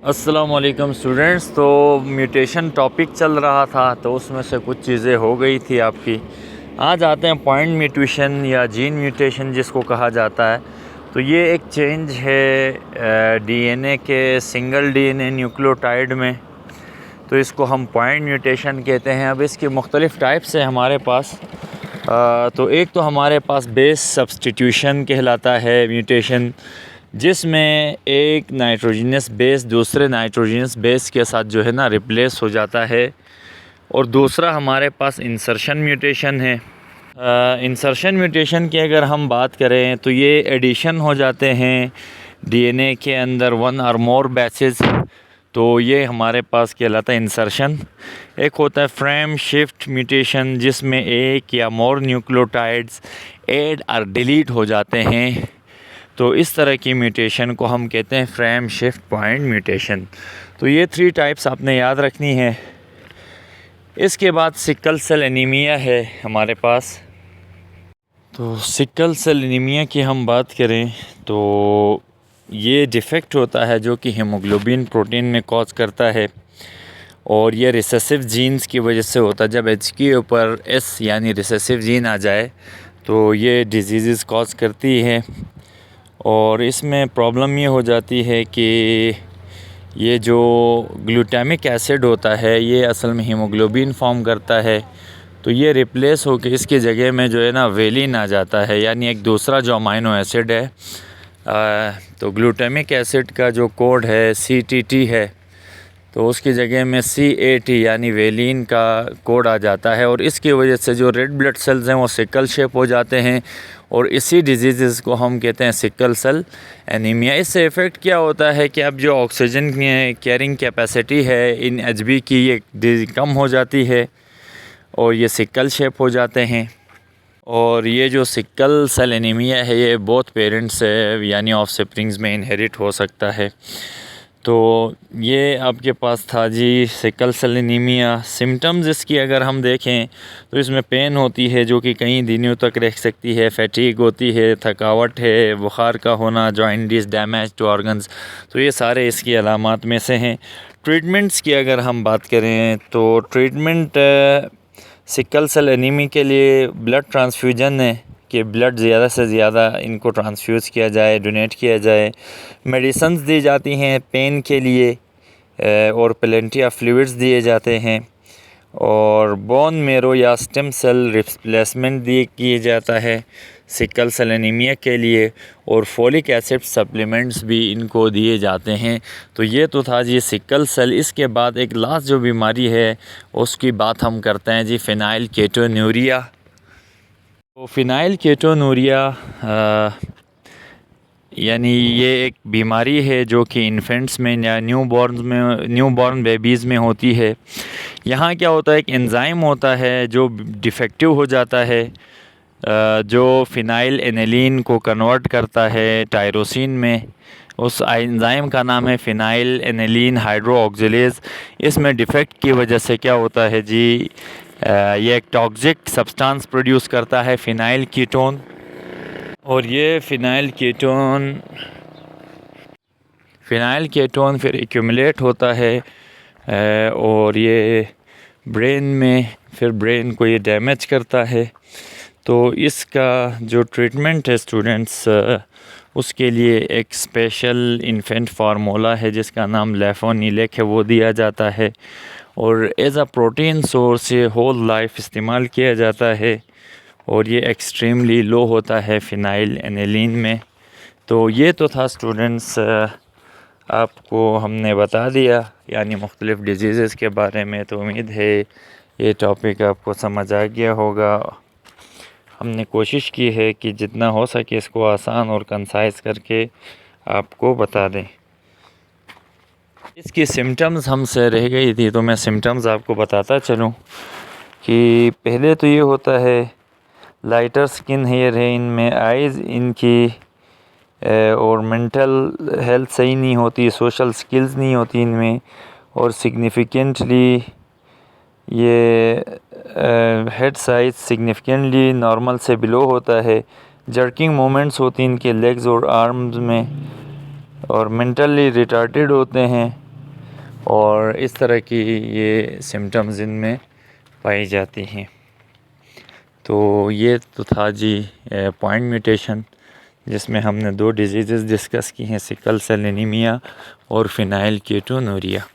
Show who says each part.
Speaker 1: अस्सलामुअलैकुम स्टूडेंट्स। तो mutation topic चल रहा था तो उसमें से कुछ चीज़ें हो गई थी आपकी। आज आते हैं पॉइंट म्यूटेशन या जीन म्यूटेशन जिसको कहा जाता है। तो ये एक चेंज है डीएनए के सिंगल डीएनए न्यूक्लियोटाइड में। तो इसको हम पॉइंट म्यूटेशन कहते हैं। अब इसकी मुख्तलिफ़ टाइप्स है हमारे पास। तो एक तो हमारे पास बेस सब्स्टिट्यूशन कहलाता है म्यूटेशन, जिसमें एक नाइट्रोजनस बेस दूसरे नाइट्रोजनस बेस के साथ जो है ना रिप्लेस हो जाता है। और दूसरा हमारे पास इंसर्शन म्यूटेशन है। इंसर्शन म्यूटेशन की अगर हम बात करें तो ये एडिशन हो जाते हैं डीएनए के अंदर वन और मोर बैचेस। तो ये हमारे पास कहलाता है इंसर्शन। एक होता है फ्रेम शिफ्ट म्यूटेशन, जिसमें एक या मोर न्यूक्लियोटाइड्स ऐड और डिलीट हो जाते हैं। तो इस तरह की म्यूटेशन को हम कहते हैं फ्रेम शिफ्ट पॉइंट म्यूटेशन। तो ये 3 टाइप्स आपने याद रखनी है। इसके बाद सिकल सेल एनीमिया है हमारे पास। तो सिकल सेल एनीमिया की हम बात करें तो ये डिफेक्ट होता है जो कि हीमोग्लोबिन प्रोटीन में कॉज करता है, और ये रिसेसिव जीन्स की वजह से होता है। जब एच के ऊपर एस यानी रिसेसिव जीन आ जाए तो ये डिजीज़ कॉज करती है। और इसमें प्रॉब्लम ये हो जाती है कि ये जो ग्लूटामिक एसिड होता है ये असल में हीमोग्लोबिन फॉर्म करता है। तो ये रिप्लेस होकर इसकी जगह में जो है ना वेलिन आ जाता है, यानी एक दूसरा जो अमाइनो एसिड है। तो ग्लूटामिक एसिड का जो कोड है CTT है, तो उसकी जगह में CAT यानी वेलिन का कोड आ जाता है। और इसकी वजह से जो रेड ब्लड सेल्स हैं वो सिकल शेप हो जाते हैं, और इसी डिजीज़ को हम कहते हैं सिकल सेल एनीमिया। इससे इफ़ेक्ट क्या होता है कि अब जो ऑक्सीजन कैरिंग कैपेसिटी है इन HB की ये कम हो जाती है, और ये सिकल शेप हो जाते हैं। और ये जो सिकल सेल एनीमिया है ये बोथ पेरेंट्स से यानी ऑफस्प्रिंग्स में इनहेरिट हो सकता है। तो ये आपके पास था जी सिकल सेल एनीमिया। सिम्टम्स इसकी अगर हम देखें तो इसमें पेन होती है जो कि कई दिनों तक रह सकती है, फैटीग होती है, थकावट है, बुखार का होना, जॉइंटिस, डैमेज टू ऑर्गन्स। तो ये सारे इसकी अलामात में से हैं। ट्रीटमेंट्स की अगर हम बात करें तो ट्रीटमेंट सिकल सेल एनीमिया के लिए ब्लड ट्रांसफ्यूजन है कि ब्लड ज़्यादा से ज़्यादा इनको ट्रांसफ्यूज़ किया जाए, डोनेट किया जाए। मेडिसिन्स दी जाती हैं पेन के लिए, और प्लेंटी ऑफ फ्लूइड्स दिए जाते हैं। और बोन मेरो या स्टेम सेल रिप्लेसमेंट किया जाता है सिकल सेल एनीमिया के लिए, और फोलिक एसिड सप्लीमेंट्स भी इनको दिए जाते हैं। तो ये तो था जी सिकल सेल। इसके बाद एक लास्ट जो बीमारी है उसकी बात हम करते हैं जी फिनाइल कीटोन्यूरिया। तो फिनाइल कीटोन्यूरिया यानी ये एक बीमारी है जो कि इन्फेंट्स में या न्यूबॉर्न बेबीज़ में होती है। यहाँ क्या होता है, एक एंजाइम होता है जो डिफेक्टिव हो जाता है, जो फिनाइल एनिलीन को कन्वर्ट करता है टायरोसिन में। उस एंजाइम का नाम है फिनाइल एनिलीन हाइड्रोऑक्सिलेज। इसमें डिफेक्ट की वजह से क्या होता है जी, ये एक टॉक्सिक सब्सटेंस प्रोड्यूस करता है फिनाइल कीटोन। और ये फिनाइल कीटोन फिर एक्यूमुलेट होता है, और ये ब्रेन को ये डैमेज करता है। तो इसका जो ट्रीटमेंट है स्टूडेंट्स, उसके लिए एक स्पेशल इन्फेंट फार्मूला है जिसका नाम लेफोनिलेक है, वो दिया जाता है। और एज अ प्रोटीन सोर्स ये होल लाइफ इस्तेमाल किया जाता है, और ये एक्सट्रीमली लो होता है फिनाइल एनिलीन में। तो ये तो था स्टूडेंट्स, आपको हमने बता दिया यानी मुख्तलिफ़ डिजीज़ के बारे में। तो उम्मीद है ये टॉपिक आपको समझ आ गया होगा। हमने कोशिश की है कि जितना हो सके इसको आसान और कंसाइज करके आपको बता दें। इसकी सिम्टम्स हमसे रह गई थी तो मैं सिम्टम्स आपको बताता चलूँ कि पहले तो ये होता है लाइटर स्किन हेयर है इनमें, आइज़ इनकी और मेंटल हेल्थ सही नहीं होती, सोशल स्किल्स नहीं होती इनमें, और सिग्निफिकेंटली ये हेड साइज सिग्निफिकेंटली नॉर्मल से बिलो होता है। जर्किंग मोमेंट्स होती हैं इनके लेग्स और आर्म्स में, और मेंटली रिटार्टेड होते हैं। और इस तरह की ये सिम्टम्स इनमें पाई जाती हैं। तो ये तो था जी पॉइंट म्यूटेशन, जिसमें हमने 2 डिजीज़ डिस्कस की हैं, सिकल सेल एनीमिया और फिनाइल कीटोनुरिया।